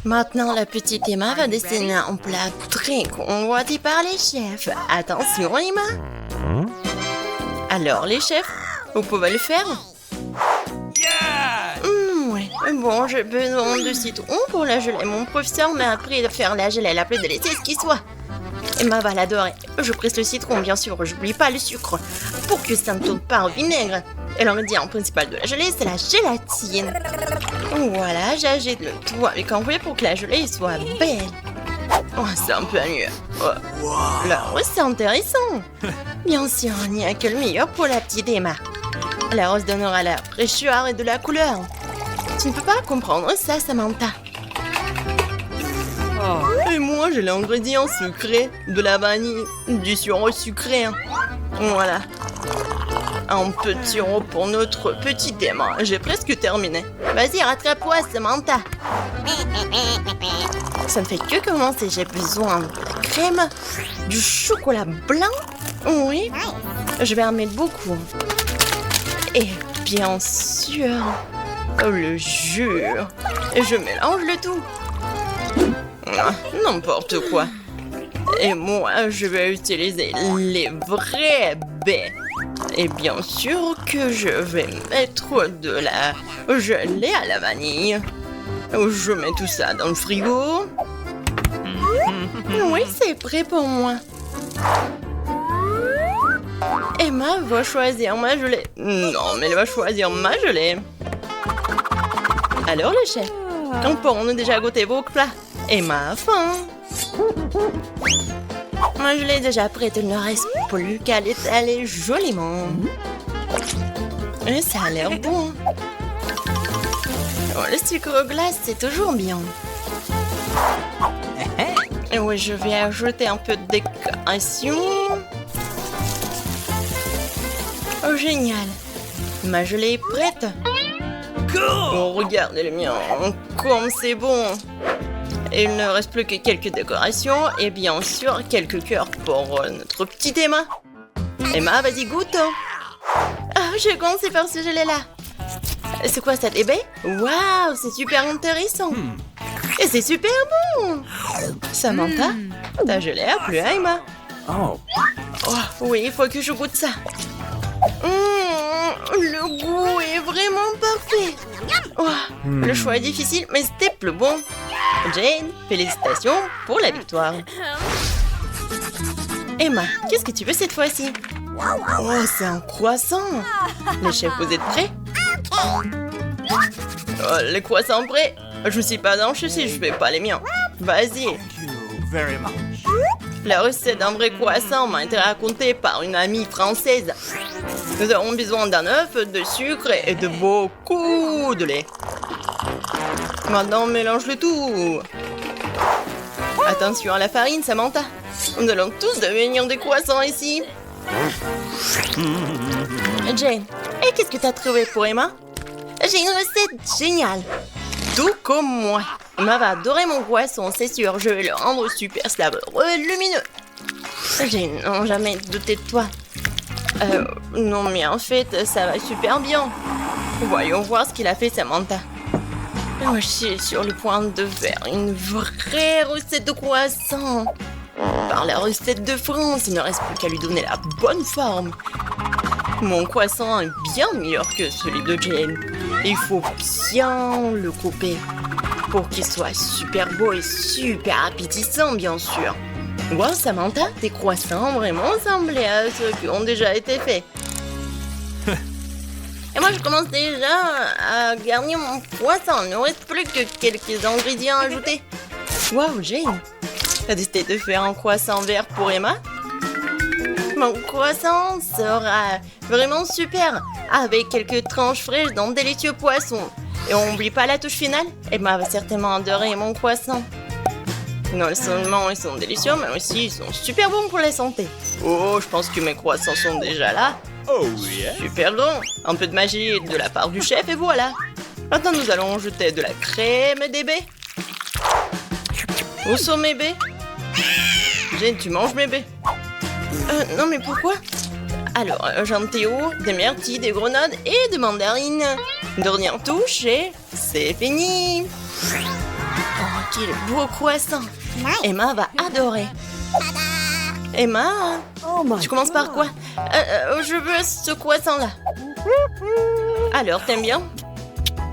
Maintenant, la petite Emma va dessiner un plat très convoité par les chefs. Attention, Emma. Alors, les chefs, vous pouvez le faire? Ouais. Bon, j'ai besoin de citron pour la gelée. Mon professeur m'a appris de faire la gelée la plus délicieuse qui soit. Emma va l'adorer. Je presse le citron, bien sûr. J'oublie pas le sucre pour que ça ne tourne pas au vinaigre. Et l'ingrédient principal de la gelée, c'est la gélatine. Voilà, j'agite le tout avec un fouet pour que la gelée soit belle. Oh, c'est un peu mieux. Oh. Là, c'est intéressant. Bien sûr, il n'y a que le meilleur pour la petite Emma. La rose donnera la fraîcheur et de la couleur. Tu ne peux pas comprendre ça, Samantha. Et moi, j'ai l'ingrédient sucré, de la vanille, du sirop sucré. Voilà. Un peu de sirop pour notre petite Emma. J'ai presque terminé. Vas-y, rattrape-toi, Samantha. Ça ne fait que commencer. J'ai besoin de la crème, du chocolat blanc. Oui, je vais en mettre beaucoup. Et bien sûr, le jus. Et je mélange le tout. N'importe quoi. Et moi, je vais utiliser les vrais baies. Et bien sûr que je vais mettre de la gelée à la vanille. Je mets tout ça dans le frigo. Oui, c'est prêt pour moi. Emma va choisir ma gelée. Non, mais elle va choisir ma gelée. Alors, les chefs, on a déjà goûté vos plats. Emma a faim. Moi, je l'ai déjà prête, il ne reste plus qu'à l'étaler joliment. Et ça a l'air bon. Oh, le sucre glace, c'est toujours bien. Et oui, je vais ajouter un peu de décoration. Oh, génial. Ma gelée est prête. Oh, regardez le mien, comme c'est bon. Il ne reste plus que quelques décorations et bien sûr quelques cœurs pour notre petite Emma. Emma, vas-y, goûte. Ah, j'ai commencé par ce gelé-là. C'est quoi ça, des baies? Waouh, c'est super intéressant. Et c'est super bon. Samantha, ta gelée a plu à Emma. Oh, oui, il faut que je goûte ça. Le goût est vraiment parfait. Oh, le choix est difficile, mais c'était plus bon. Jane, félicitations pour la victoire. Emma, qu'est-ce que tu veux cette fois-ci? Oh, c'est un croissant. Les chefs, vous êtes prêts? Oh, les croissants prêts? Je ne suis pas dans si je fais pas les miens. Vas-y. La recette d'un vrai croissant m'a été racontée par une amie française. Nous avons besoin d'un œuf, de sucre et de beaucoup de lait. Maintenant, mélange le tout. Attention à la farine, Samantha. Nous allons tous devenir des croissants ici. Jane, et qu'est-ce que tu as trouvé pour Emma? J'ai une recette géniale. Tout comme moi. Emma va adorer mon croissant, c'est sûr. Je vais le rendre super savoureux, lumineux. Jane, non, jamais douté de toi. Non, mais en fait, ça va super bien. Voyons voir ce qu'il a fait, Samantha. Oh, je suis sur le point de faire une vraie recette de croissant. Par la recette de France, il ne reste plus qu'à lui donner la bonne forme. Mon croissant est bien meilleur que celui de Jane. Il faut bien le couper pour qu'il soit super beau et super appétissant, bien sûr. Wow, Samantha, tes croissants vraiment ressemblent à ceux qui ont déjà été faits. Et moi, je commence déjà à garnir mon croissant. Il ne reste plus que quelques ingrédients ajoutés. Wow, Jane, t'as décidé de faire un croissant vert pour Emma? Mon croissant sera vraiment super, avec quelques tranches fraîches d'un délicieux poisson. Et on n'oublie pas la touche finale. Emma va certainement adorer mon croissant. Non seulement ils sont délicieux, mais aussi ils sont super bons pour la santé. Oh, je pense que mes croissants sont déjà là. Oh yeah. Super grand. Un peu de magie de la part du chef et voilà. Maintenant, nous allons jeter de la crème et des baies. Où sont mes baies? Jane, tu manges mes baies? Non, mais pourquoi? Alors, j'en théo, des myrtilles, des grenades et des mandarines. Dernière touche et c'est fini. Oh, quel beau croissant. Emma va adorer. Emma, tu commences par quoi? Je veux ce croissant-là. Alors, t'aimes bien?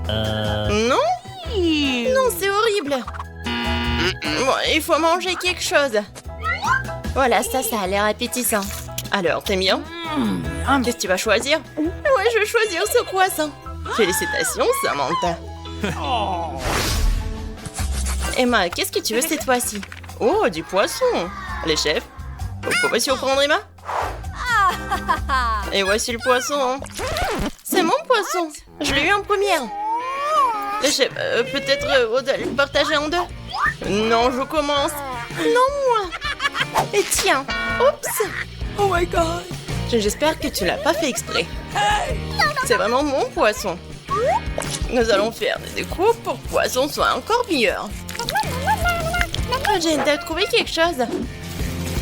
Non? Non, c'est horrible. Bon, il faut manger quelque chose. Voilà, ça a l'air appétissant. Alors, t'aimes bien? Qu'est-ce que tu vas choisir? Ouais, je vais choisir ce croissant. Félicitations, Samantha. Emma, qu'est-ce que tu veux cette fois-ci? Oh, du poisson. Les chefs, vous pouvez surprendre Emma? Et voici le poisson. C'est mon poisson. Je l'ai eu en première. Les chefs, peut-être vous allez le partager en deux? Non, je commence. Non, moi. Et tiens. Oups. Oh my God. J'espère que tu l'as pas fait exprès. C'est vraiment mon poisson. Nous allons faire des découpes pour que le poisson soit encore meilleur. J'ai trouvé quelque chose.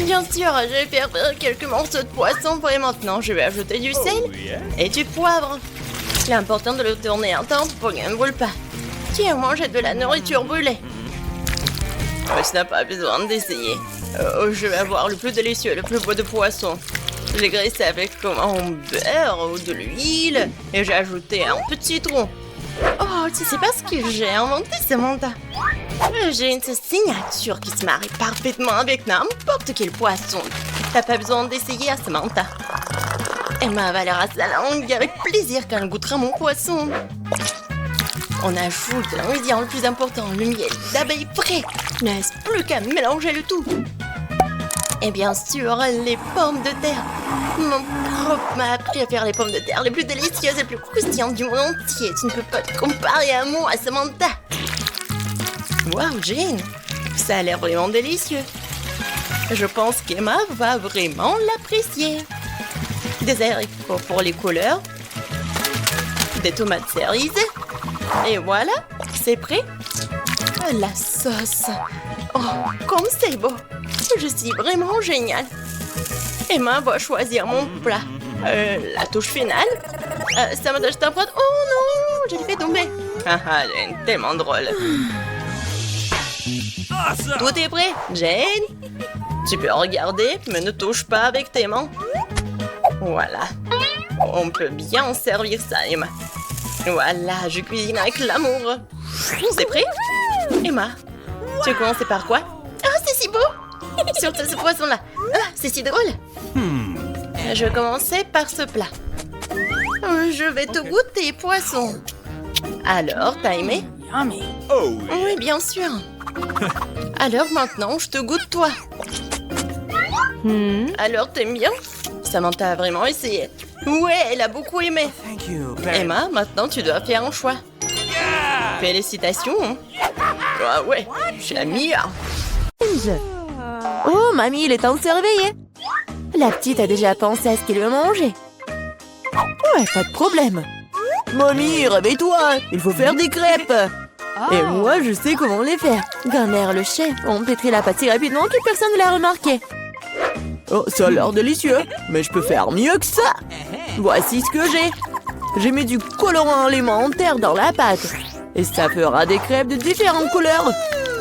Bien sûr, je vais faire quelques morceaux de poisson pour et maintenant je vais ajouter du sel et du poivre. Il est important de le tourner un temps pour qu'il ne brûle pas. Qui a mangé de la nourriture brûlée? Tu n'as pas besoin d'essayer. Je vais avoir le plus délicieux, le plus beau de poisson. Je l'ai graissé avec un beurre ou de l'huile et j'ai ajouté un petit citron. Oh, tu sais pas ce que j'ai inventé, Samantha? J'ai une signature qui se marie parfaitement avec n'importe quel poisson. T'as pas besoin d'essayer, Samantha. Emma avalera sa langue avec plaisir quand elle goûtera mon poisson. On ajoute l'ingrédient le plus important, le miel d'abeille frais. Il ne reste plus qu'à mélanger le tout. Et bien sûr, les pommes de terre. Mon prof m'a appris à faire les pommes de terre les plus délicieuses et les plus croustillantes du monde entier. Tu ne peux pas te comparer à moi, Samantha. Waouh, Jane, ça a l'air vraiment délicieux. Je pense qu'Emma va vraiment l'apprécier. Des haricots pour les couleurs. Des tomates cerises. Et voilà, c'est prêt. La sauce. Oh, comme c'est beau. Je suis vraiment géniale. Emma va choisir mon plat. La touche finale. Samantha, je t'apprends. Oh non, je l'ai fait tomber. Haha, Jane, tellement drôle. Tout est prêt, Jane. Tu peux regarder, mais ne touche pas avec tes mains. Voilà. On peut bien servir ça, Emma. Voilà, je cuisine avec l'amour. C'est prêt? Emma, tu as commencé par quoi? Ah, c'est si beau! Surtout ce poisson-là. Ah, c'est si drôle. Je vais commencer par ce plat. Je vais te goûter, poisson. Alors, t'as aimé? Oui, bien sûr. Alors maintenant, je te goûte toi. Alors, t'aimes bien? Samantha a vraiment essayé. Ouais, elle a beaucoup aimé. Emma, maintenant, tu dois faire un choix. Félicitations. Ah ouais, je suis la meilleure. Oh, mamie, il est temps de se réveiller. La petite a déjà pensé à ce qu'elle veut manger. Ouais, pas de problème. Mamie, réveille-toi, il faut faire des crêpes. Et moi, je sais comment les faire. Grand-mère, le chef, on pétrit la pâte si rapidement que personne ne l'a remarqué. Oh, ça a l'air délicieux, mais je peux faire mieux que ça. Voici ce que j'ai. J'ai mis du colorant alimentaire dans la pâte. Et ça fera des crêpes de différentes couleurs.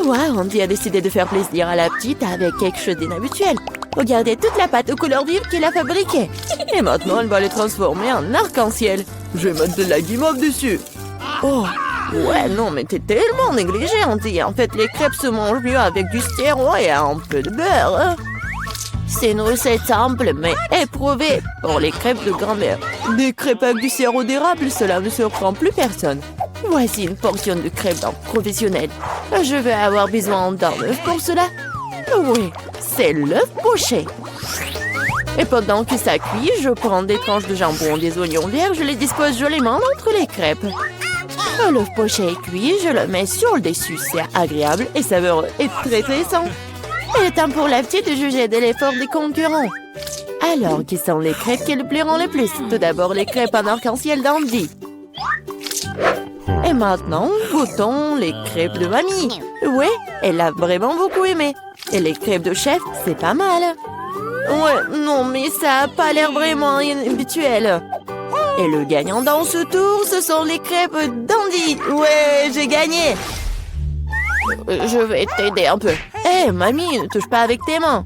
Ouais, Andy a décidé de faire plaisir à la petite avec quelque chose d'inhabituel. Regardez toute la pâte aux couleurs vives qu'elle a fabriquée. Et maintenant, elle va les transformer en arc-en-ciel. Je vais mettre de la guimauve dessus. Oh, ouais, non, mais t'es tellement négligée, Andy. En fait, les crêpes se mangent mieux avec du sirop et un peu de beurre. C'est une recette simple, mais éprouvée pour les crêpes de grand-mère. Des crêpes avec du sirop d'érable, cela ne surprend plus personne. Voici une portion de crêpes d'un professionnel. Je vais avoir besoin d'un œuf pour cela. Oui, c'est l'œuf poché. Et pendant que ça cuit, je prends des tranches de jambon, des oignons verts, je les dispose joliment entre les crêpes. L'œuf poché est cuit, je le mets sur le dessus. C'est agréable et savoureux et très sain. Il est temps pour la petite de juger de l'effort des concurrents. Alors, qui sont les crêpes qui le plairont le plus? Tout d'abord, les crêpes en arc-en-ciel d'Andy. Et maintenant, goûtons les crêpes de mamie. Ouais, elle a vraiment beaucoup aimé. Et les crêpes de chef, c'est pas mal. Ouais, non, mais ça a pas l'air vraiment habituel. Et le gagnant dans ce tour, ce sont les crêpes d'Andy. Ouais, j'ai gagné. Je vais t'aider un peu. Hé, mamie, ne touche pas avec tes mains.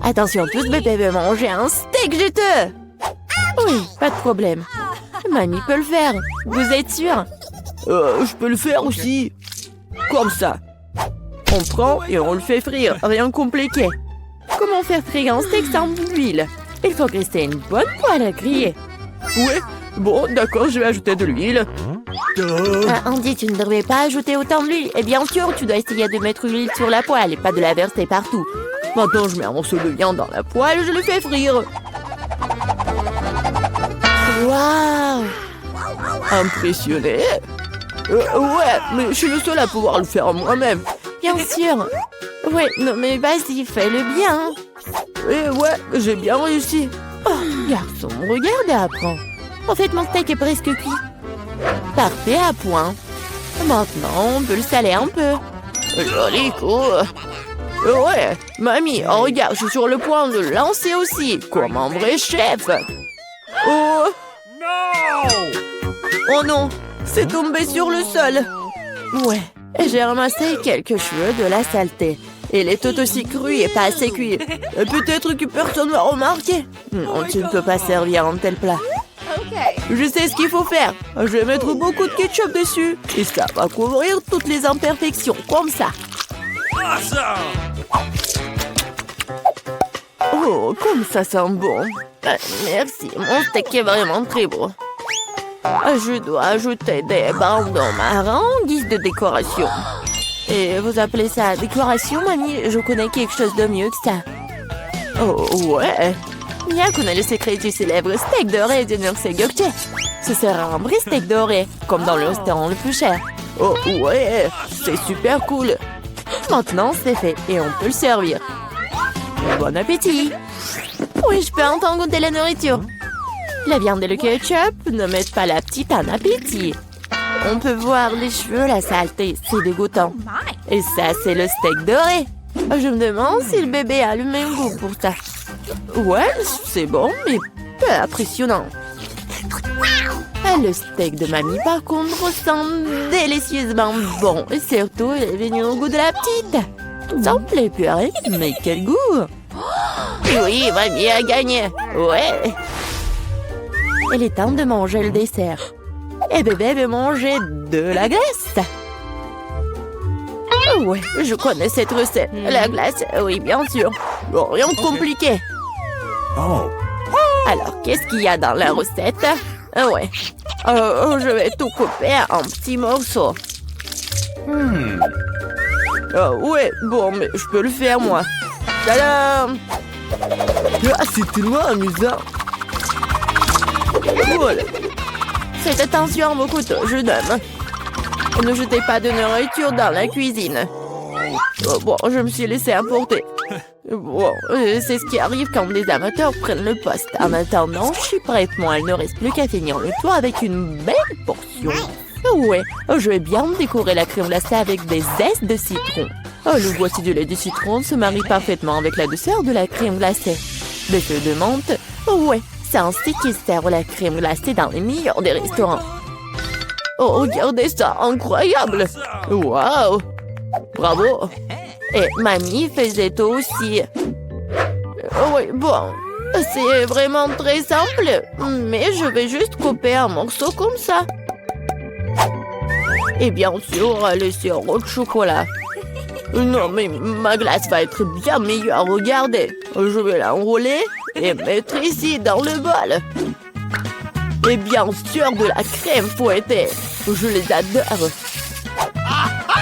Attention, tout ce bébé veut manger un steak juteux. Oui, pas de problème. Mamie peut le faire. Vous êtes sûr? Je peux le faire aussi. Comme ça. On prend et on le fait frire. Rien de compliqué. Comment faire frire un steak sans l'huile? Il faut rester une bonne poêle à griller. Ouais, bon, d'accord, je vais ajouter de l'huile. Andy, tu ne devrais pas ajouter autant d'huile. Et bien sûr, tu dois essayer de mettre l'huile sur la poêle et pas de la verser partout. Maintenant, je mets un morceau de viande dans la poêle et je le fais frire. Waouh! Impressionné? Ouais, mais je suis le seul à pouvoir le faire moi-même. Bien sûr. Ouais, non mais vas-y, fais-le bien. Ouais, j'ai bien réussi. Oh, garçon, regarde et apprends. En fait, mon steak est presque cuit. Parfait, à point. Maintenant, on peut le saler un peu. Joli coup. Ouais, mamie, oh, regarde, je suis sur le point de le lancer aussi, comme un vrai chef. Oh non, c'est tombé sur le sol. Ouais, j'ai ramassé quelques cheveux de la saleté. Il est tout aussi cru et pas assez cuit. Peut-être que personne va remarquer. Non, tu ne peux pas servir un tel plat. Je sais ce qu'il faut faire. Je vais mettre beaucoup de ketchup dessus. Et ça va couvrir toutes les imperfections, comme ça. Oh, comme ça sent bon. Merci, mon steak est vraiment très beau. Je dois ajouter des bandes marron en guise de décoration. Et vous appelez ça décoration, mamie? Je connais quelque chose de mieux que ça. Oh, ouais. Bien qu'on a le secret du célèbre steak doré de Nurse Gökçe. Ce sera un vrai steak doré, comme dans le restaurant le plus cher. Oh, ouais, c'est super cool. Maintenant, c'est fait et on peut le servir. Bon appétit. Oui, je peux entendre goûter la nourriture. La viande et le ketchup ne mettent pas la petite en appétit. On peut voir les cheveux, la saleté, c'est dégoûtant. Et ça, c'est le steak doré. Je me demande si le bébé a le même goût pour ça. Ouais, c'est bon, mais peu impressionnant. Le steak de mamie, par contre, sent délicieusement bon. Et surtout, il est venu au goût de la petite. Ça me plaît plus rien, mais quel goût! Oui, mamie a gagné. Ouais. Il est temps de manger le dessert. Et bébé veut manger de la glace. Ouais, je connais cette recette. La glace, oui, bien sûr. Bon, rien de compliqué. Alors, qu'est-ce qu'il y a dans la recette? Ouais. Je vais tout couper en petits morceaux. Ouais, bon, mais je peux le faire, moi. Tadam! C'est tellement amusant. Voilà. Faites attention à vos couteaux, jeune homme. Ne jetez pas de nourriture dans la cuisine. Bon, je me suis laissé emporter. Bon, c'est ce qui arrive quand les amateurs prennent le poste. En attendant, je suis prête, moi. Il ne reste plus qu'à finir le tour avec une belle portion. Ouais, je vais bien décorer la crème glacée avec des zestes de citron. Le voici du lait de citron se marie parfaitement avec la douceur de la crème glacée. Des feuilles de menthe. Ouais, c'est ainsi qu'ils servent la crème glacée dans les meilleurs des restaurants. Oh, regardez ça, incroyable! Waouh! Bravo! Et mamie faisait tout aussi. Oui, bon, c'est vraiment très simple, mais je vais juste couper un morceau comme ça. Et bien sûr, le sirop de chocolat. Non, mais ma glace va être bien meilleure, regardez. Je vais l'enrouler et mettre ici dans le bol. Et bien sûr, de la crème fouettée. Je les adore.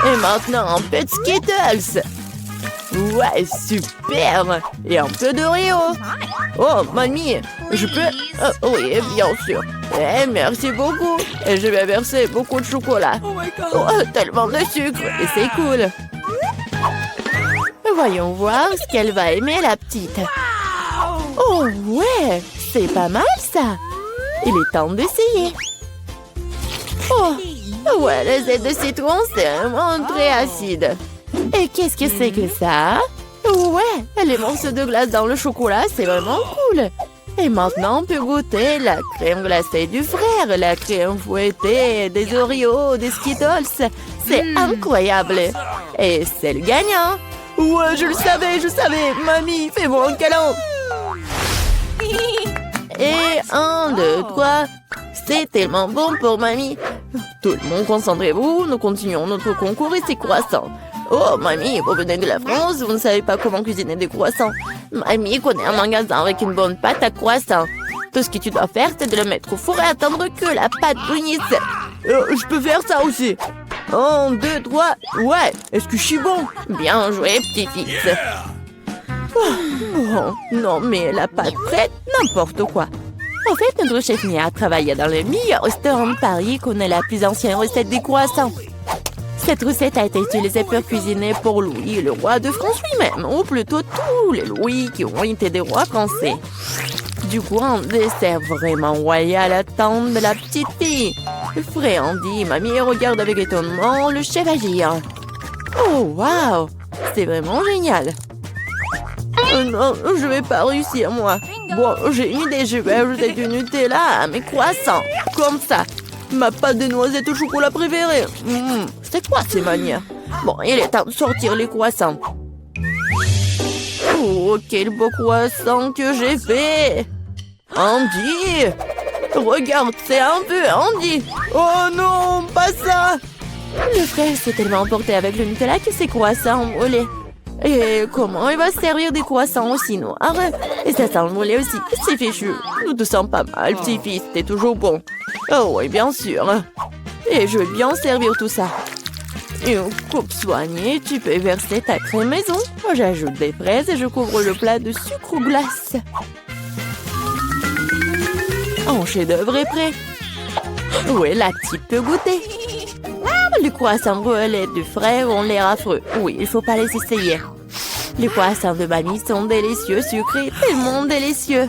Et maintenant, un peu de Skittles. Ouais, super. Et un peu d'Oreo. Oh, mamie, je peux... oui, bien sûr. Merci beaucoup. Et je vais verser beaucoup de chocolat. Oh, tellement de sucre. Et c'est cool. Voyons voir ce qu'elle va aimer, la petite. Oh, ouais, c'est pas mal, ça. Il est temps d'essayer. Oh, ouais, le zeste de citron, c'est vraiment très acide. Et qu'est-ce que c'est que ça? Ouais, les morceaux de glace dans le chocolat, c'est vraiment cool. Et maintenant, on peut goûter la crème glacée du frère, la crème fouettée, des Oreos, des Skittles. C'est incroyable. Et c'est le gagnant. Ouais, je le savais. Mamie, fais-moi un câlin. Et 1, 2, 3. C'est tellement bon pour mamie. Tout le monde, concentrez-vous. Nous continuons notre concours et c'est croissant. Oh, mamie, vous venez de la France, vous ne savez pas comment cuisiner des croissants. Mamie connaît un magasin avec une bonne pâte à croissant. Tout ce que tu dois faire, c'est de le mettre au four et attendre que la pâte brunisse. Je peux faire ça aussi. 1, 2, 3. Ouais, est-ce que je suis bon? Bien joué, petit-fils. Oh, non, mais la pâte prête, n'importe quoi. En fait, notre chef Mia travaille dans le meilleur restaurant de Paris et connaît la plus ancienne recette des croissants. Cette recette a été utilisée pour cuisiner pour Louis, le roi de France lui-même, ou plutôt tous les Louis qui ont été des rois français. Du coup, un dessert vraiment royal attend de la petite fille. Frais Andy, mamie regarde avec étonnement le chef agir. Oh, waouh! C'est vraiment génial! Non, je vais pas réussir, moi. Bon, j'ai une idée, je vais ajouter du Nutella à mes croissants. Comme ça. Ma pâte de noisettes au chocolat préférée. C'est quoi ces manières? Bon, il est temps de sortir les croissants. Oh, quel beau croissant que j'ai fait! Andy! Regarde, c'est un peu Andy! Oh non, pas ça! Le frère s'est tellement emporté avec le Nutella que ses croissants ont brûlé. Et comment il va se servir des croissants aussi noirs? Et ça sent le mollet aussi. C'est fichu. Nous te sens pas mal, petit-fils. T'es toujours bon. Oh oui, bien sûr. Et je vais bien servir tout ça. Une coupe soignée, tu peux verser ta crème maison. J'ajoute des fraises et je couvre le plat de sucre ou glace. Un chef-d'œuvre est prêt. Oui, la petite peut goûter. Les croissants brûlés du frère ont l'air affreux. Oui, il faut pas les essayer. Les croissants de mamie sont délicieux, sucrés, tellement délicieux.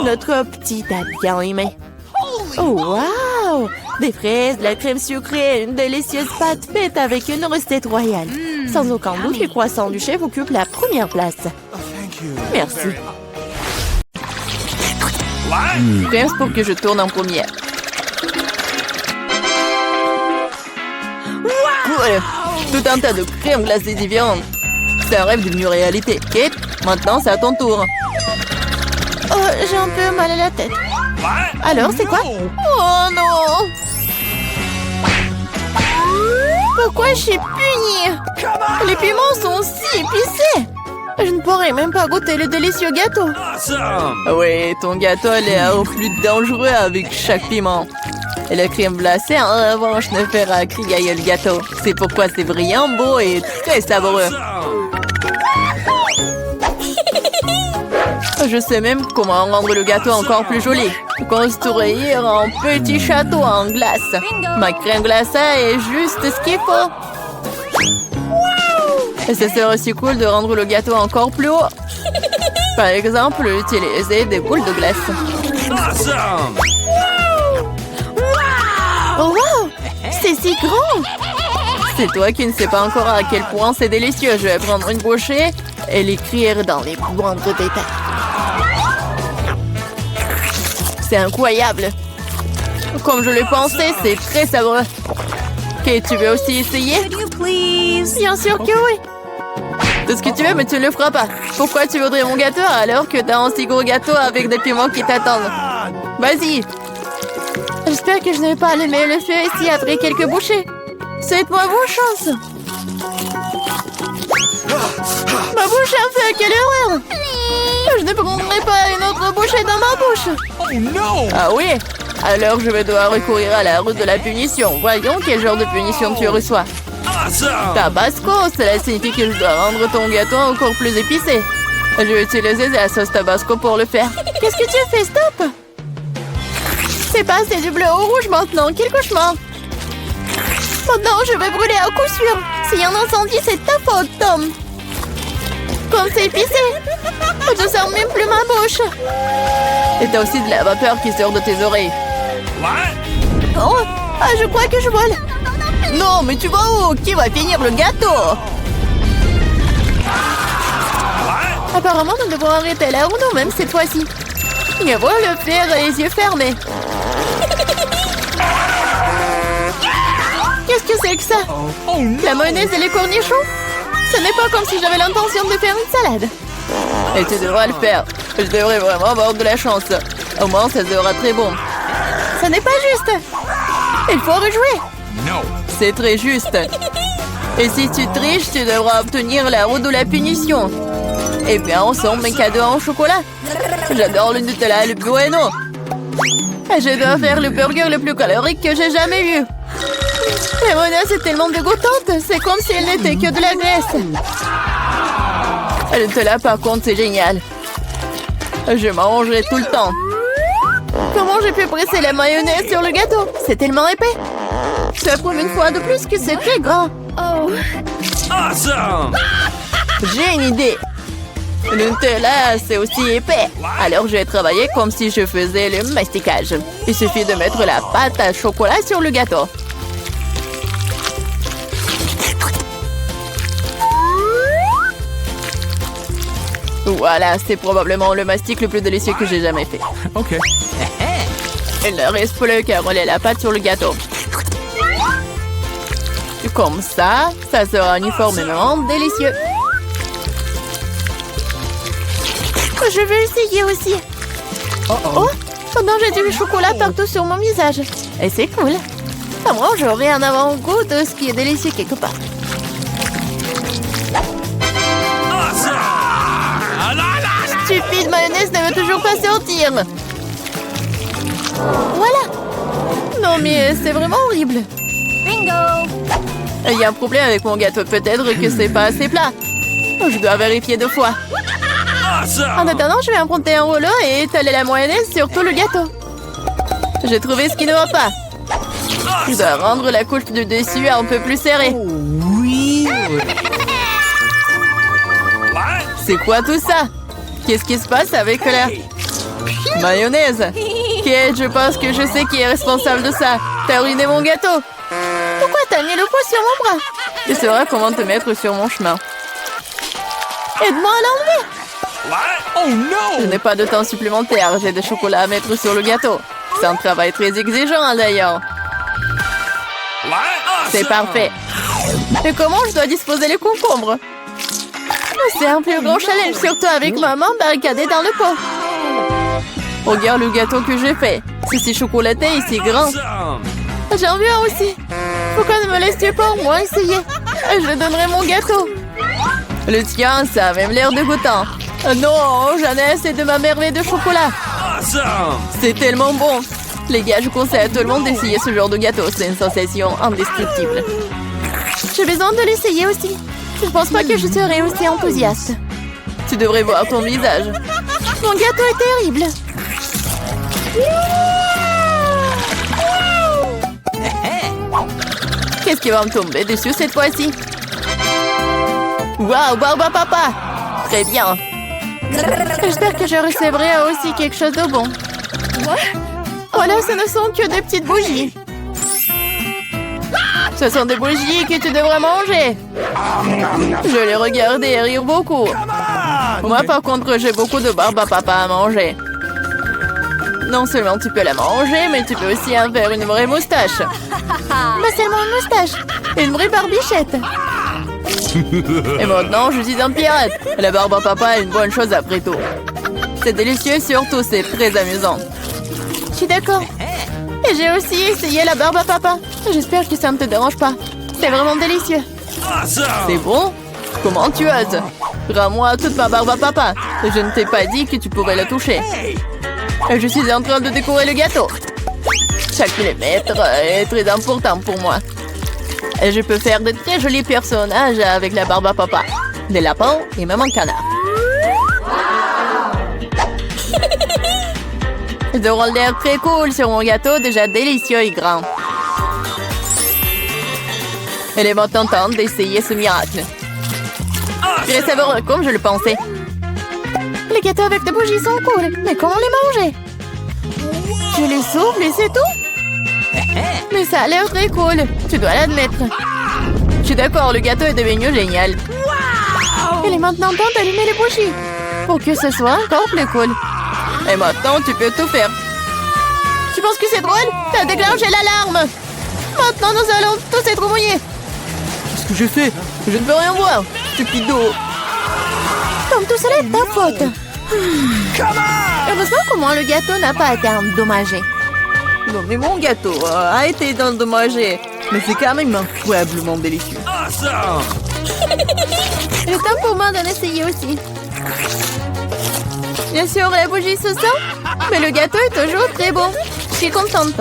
Notre petite a bien aimé. Oh, waouh! Des fraises, de la crème sucrée, une délicieuse pâte faite avec une recette royale. Sans aucun doute, les croissants du chef occupent la première place. Merci. Pense pour que je tourne en première. Ouais, tout un tas de crèmes glacées différentes. C'est un rêve devenu réalité. Kate, maintenant c'est à ton tour. Oh, j'ai un peu mal à la tête. Alors, c'est quoi? Oh non! Pourquoi je suis punie? Les piments sont si épicés. Je ne pourrais même pas goûter le délicieux gâteau. Oui, ton gâteau a l'air plus dangereux avec chaque piment. Et la crème glacée, en revanche, ne fera crier le gâteau. C'est pourquoi c'est brillant, beau et très savoureux. Je sais même comment rendre le gâteau encore plus joli. Construire un petit château en glace. Ma crème glacée est juste ce qu'il faut. Et ce serait aussi cool de rendre le gâteau encore plus haut. Par exemple, utiliser des boules de glace. Oh wow! C'est si grand! C'est toi qui ne sais pas encore à quel point c'est délicieux. Je vais prendre une bouchée et l'écrire dans les moindres détails. C'est incroyable! Comme je le pensais, c'est très savoureux. Ok, tu veux aussi essayer? Bien sûr que oui! Tout ce que tu veux, mais tu ne le feras pas. Pourquoi tu voudrais mon gâteau alors que t'as un si gros gâteau avec des piments qui t'attendent? Vas-y! J'espère que je ne vais pas allumer le feu ici après quelques bouchées. Souhaite-moi bonne chance. Ma bouche a fait, quelle erreur! Je ne prendrai pas une autre bouchée dans ma bouche. Oh non! Ah oui? Alors je vais devoir recourir à la route de la punition. Voyons quel genre de punition tu reçois. Tabasco, cela signifie que je dois rendre ton gâteau encore plus épicé. Je vais utiliser la sauce Tabasco pour le faire. Qu'est-ce que tu fais? Stop! C'est pas assez du bleu au rouge maintenant. Quel cauchemar! Maintenant, je vais brûler à coup sûr. S'il y a un incendie, c'est ta faute, Tom. Comme c'est épicé. Je ne sens même plus ma bouche. Et t'as aussi de la vapeur qui sort de tes oreilles. Oh, je crois que je vole. Non, mais tu vas où? Qui va finir le gâteau? Apparemment, nous devons arrêter la roue nous-mêmes cette fois-ci. Et voilà le faire les yeux fermés. Qu'est-ce que que c'est que ça? La mayonnaise et les cornichons? Ce n'est pas comme si j'avais l'intention de faire une salade. Et tu devras le faire. Je devrais vraiment avoir de la chance. Au moins, ça sera très bon. Ce n'est pas juste. Il faut rejouer. No. C'est très juste. Et si tu triches, tu devras obtenir la roue de la punition. Et bien, ensemble, mes cadeaux en chocolat. J'adore le Nutella et le Bueno. Et je dois faire le burger le plus calorique que j'ai jamais eu. La mayonnaise est tellement dégoûtante. C'est comme si elle n'était que de la graisse. Le Nutella, par contre, c'est génial. Je mangerai tout le temps. Comment j'ai pu presser la mayonnaise sur le gâteau? C'est tellement épais. Ça prouve une fois de plus que c'est très grand. Oh. Awesome! J'ai une idée. Le Nutella, c'est aussi épais. Alors, je vais travailler comme si je faisais le masticage. Il suffit de mettre la pâte à chocolat sur le gâteau. Voilà, c'est probablement le mastic le plus délicieux que j'ai jamais fait. OK. Il ne reste plus qu'à rouler la pâte sur le gâteau. Comme ça, ça sera uniformément délicieux. Je veux essayer aussi. Oh, pendant j'ai du chocolat partout sur mon visage. Et c'est cool. À moi, j'aurai un avant-goût de ce qui est délicieux quelque part. Awesome! Ah, là, là, là. Stupide mayonnaise ne veut toujours pas sortir. Voilà. Non mais c'est vraiment horrible. Bingo. Il y a un problème avec mon gâteau. Peut-être que c'est pas assez plat. Je dois vérifier 2 fois. En Awesome! attendant, je vais emprunter un rouleau et étaler la mayonnaise sur tout le gâteau. J'ai trouvé ce qui ne va pas. Je dois rendre la couche du dessus un peu plus serrée. What? C'est quoi tout ça? Qu'est-ce qui se passe avec la mayonnaise? Kate, je pense que je sais qui est responsable de ça. T'as ruiné mon gâteau. Pourquoi t'as mis le poids sur mon bras? Tu sauras comment te mettre sur mon chemin. Aide-moi à l'enlever. What? Oh Je no! n'ai pas de temps supplémentaire. J'ai des chocolats à mettre sur le gâteau. C'est un travail très exigeant d'ailleurs. What? C'est Awesome! parfait. Et comment je dois disposer les concombres? C'est un plus grand challenge, surtout avec maman barricadée dans le pot. Regarde le gâteau que j'ai fait. C'est si chocolaté et si grand. Awesome! J'en veux un aussi. Pourquoi ne me laisses-tu pas au moins essayer? Je donnerai mon gâteau. Le tien, ça a même l'air dégoûtant. Non, j'en ai assez de ma merveille de chocolat. Awesome! C'est tellement bon. Les gars, je conseille à tout le monde d'essayer ce genre de gâteau. C'est une sensation indescriptible. J'ai besoin de l'essayer aussi. Je pense pas que je serai aussi enthousiaste. Tu devrais voir ton visage. Mon gâteau est terrible. Qu'est-ce qui va me tomber dessus cette fois-ci? Waouh, Barba Papa! Très bien. J'espère que je recevrai aussi quelque chose de bon. Voilà, ce ne sont que des petites bougies. Ce sont des bougies que tu devrais manger. Je les regardais et rire beaucoup. Moi, par contre, j'ai beaucoup de barbe à papa à manger. Non seulement tu peux la manger, mais tu peux aussi en faire une vraie moustache. Pas seulement une moustache, une vraie barbichette. Et maintenant, je suis un pirate. La barbe à papa est une bonne chose après tout. C'est délicieux et surtout, c'est très amusant. Je suis d'accord. Et j'ai aussi essayé la barbe à papa. J'espère que ça ne te dérange pas. C'est vraiment délicieux. Awesome! C'est bon? Comment tu oses? Rends-moi toute ma barbe à papa. Je ne t'ai pas dit que tu pourrais la toucher. Je suis en train de décorer le gâteau. Chaque millimètre est très important pour moi. Et je peux faire de très jolis personnages avec la barbe à papa. Des lapins et même un canard. Ils auront l'air très cool sur mon gâteau, déjà délicieux et grand. Il est maintenant temps d'essayer ce miracle. Très savoureux, comme je le pensais. Les gâteaux avec des bougies sont cool, mais comment les manger? Je les souffle et c'est tout? Mais ça a l'air très cool, tu dois l'admettre. Je suis d'accord, le gâteau est devenu génial. Il est maintenant temps d'allumer les bougies, pour que ce soit encore plus cool. Et maintenant, tu peux tout faire. Tu penses que c'est drôle? T'as déclenché l'alarme! Maintenant, nous allons tous être mouillés. Qu'est-ce que j'ai fait? Je ne peux rien voir. Stupido. Tom, tout cela est ta faute. Heureusement qu'au moins le gâteau n'a pas été endommagé. Non, mais mon gâteau a été endommagé. Mais c'est quand même incroyablement délicieux. Awesome! Il est temps pour moi d'en essayer aussi. Bien sûr, la bougie se sent, mais le gâteau est toujours très bon. Je suis contente.